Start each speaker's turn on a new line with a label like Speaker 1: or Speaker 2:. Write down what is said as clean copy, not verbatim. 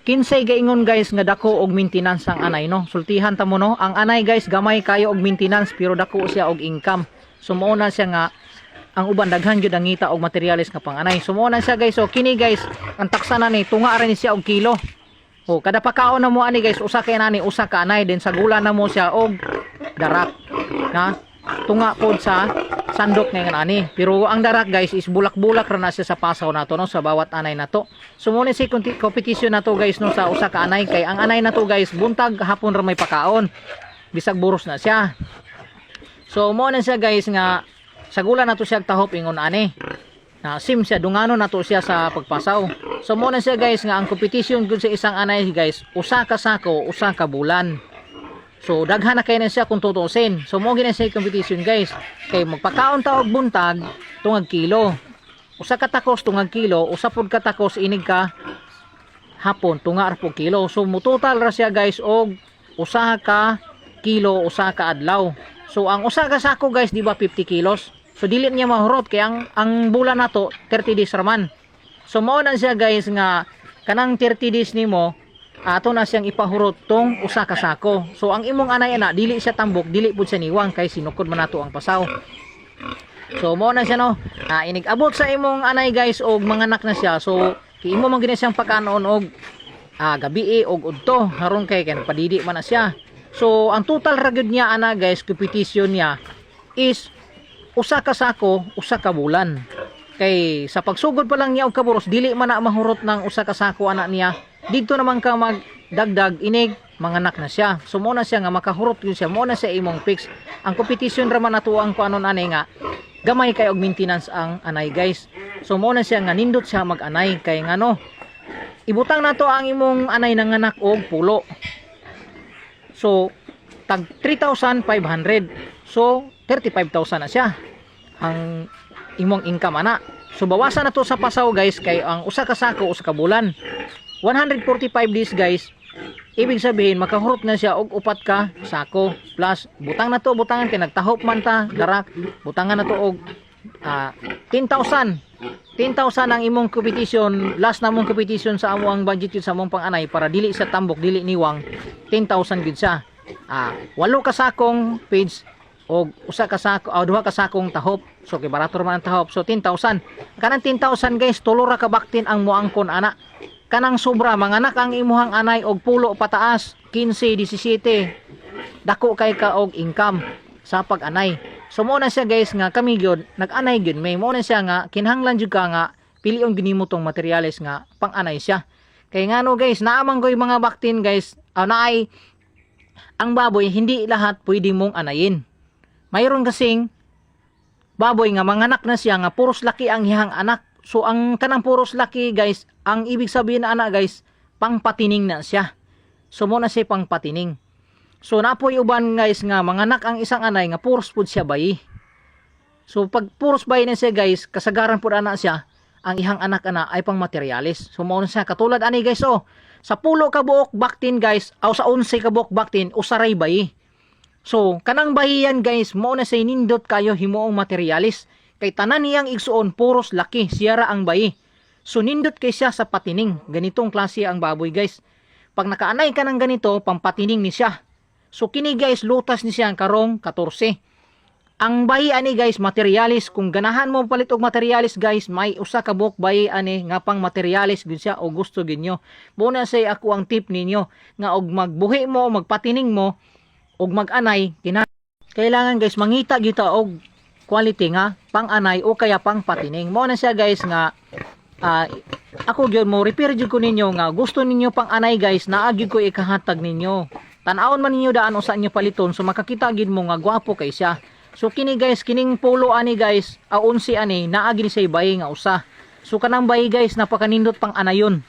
Speaker 1: kinsay gaingon guys nga dako og maintenance ang anay no. Sultihan ta mo no. Ang anay guys gamay kayo og maintenance pero dako siya og income. So mao na siya nga ang uban daghan gyud ang ngita og materialis nga pang anay. So mao na siya guys. So kini guys ang taksa na ni tunga ra ni siya og kilo. O kada pakaon na mo ani guys usa kay nani usa ka anay din sa gula na mo siya og darak na tunga pod sa sandok ngayon ani. Pero ang darak guys is bulak-bulak ra na siya sa pasaw nato no sa bawat anay nato. So mo ni si competition nato guys no sa usa ka anay kay ang anay nato guys buntag hapon ra may pakaon. Bisag buros na siya. So mo na siya guys nga sa gula nato siya tahop ingon ani. Na sim siya dungano nato siya sa pagpasaw. So mo na siya guys nga ang competition gud sa isang anay guys usa ka sako usa ka bulan. So daghan na kay na siya kung tutusin. So mo gina siya competition guys. Kay magpakaon ta og buntag tungag kilo. Usa ka takos tungag kilo, usa pod ka takos inig ka hapon tunga ra pud kilo. So mo total ra siya guys og usa ka kilo, usa ka adlaw. So ang usa ka sako guys di ba 50 kilos. So dili niya mahurot kay ang bulan nato 30 days raman. So mao na siya guys nga kanang 30 days nimo ato na siyang ipahurot tong usa ka sako. So ang imong anay ana dili siya tambok, dili pud siya niwang kay sinukod man nato ang pasaw. So mo na siya no. Inig abot sa imong anay guys og manganak na siya. So imo man gini siyang pagkanon og gabi og udto haron kay kan padidi man na siya. So ang total ra gyud niya ana guys competition niya is usa ka sako, usa ka bulan. Kay sa pagsugod pa lang niya og kaburos dili man na mahurot ng usa ka sako ana niya. Dito naman ka magdagdag inig manganak na siya. So mo na siya nga makahurot yun siya. Mo na siya imong fix. Ang competition raman nato ang kuanon anay nga gamay kay og maintenance ang anay guys. So mo na siya nga nindot siya mag-anay kay ngano ibutang nato ang imong anay nanganak og pulo. So tag 3,500. So 35,000 na siya ang imong income ana. So bawasan nato sa pasaw guys kay ang usa ka sako usa ka bulan. 145 days guys. Ibig sabihin makahurot na siya og upat ka sako plus butang na to butangan kay nagtahop man ta darak butangan na to og 10,000 ang imong competition. Last na mong competition sa amo ang budget yun sa among panganay para dili sa tambok dili niwang 10,000 gid siya. 8 ka sakong page og usa ka sako duha ka sakong tahop. So kay barato man ang tahop. So 10,000. Kanang 10,000 guys tulo ra ka baktin ang moangkon ana. Kanang sobra manganak ang imuhang anay og pulo pataas 15 17 dako kay ka og income sa pag-anay. So mo na siya guys nga kami gyud nag-anay gyud may mo na siya nga kinahanglan jud ka nga pilion ginimo tong materyales nga pang-anay siya. Kay ngano guys naamang goy mga baktin guys naay ang baboy hindi lahat pwede mong anayin. Mayroon kasing baboy nga manganak na siya nga puros laki ang iyang anak. So ang kanang puros laki guys, ang ibig sabihin na ana guys, pangpatining na siya. So mo na siya pangpatining. So napoy uban guys nga manganak ang isang anay nga puros pud siya bayi. So pag puros bayi na siya guys, kasagaran pud ana siya, ang ihang anak ana ay pang materialis. So mo na siya katulad ani guys sa pulo ka buok baktin guys, aw sa 11 ka buok baktin usaray bayi. So kanang bayi yan guys, mo na siya nindot kayo himuong materialis. Kay tanan niyang igsuon puros laki siya ra ang bayi. So nindot kay siya sa patining. Ganitong klase ang baboy guys. Pag nakaanay ka ng ganito, pampatining ni siya. So kini guys, lutas ni siya karong 14. Ang bayi ani guys, materialis. Kung ganahan mo palit og materialis guys, may usa ka buok bayi ani nga pang materialis gud siya o gusto ginyo. Muna say ako ang tip ninyo nga og magbuhi mo, magpatining mo og mag-anay, kailangan guys mangita gyud ta og quality nga pang-anay o kaya pang patining. Mo na siya guys nga ako gyud mo repair jud ko ninyo nga gusto ninyo pang-anay guys naa gyud ko ikahatag ninyo. Tan-awon man ninyo daan usa nyo paliton so makakita gyud mo nga gwapo kay siya. So kini guys kining pulo ani guys 11 ani naa gyud siya bayi nga usa. So kanang bayi guys napakanindot pang-anayon.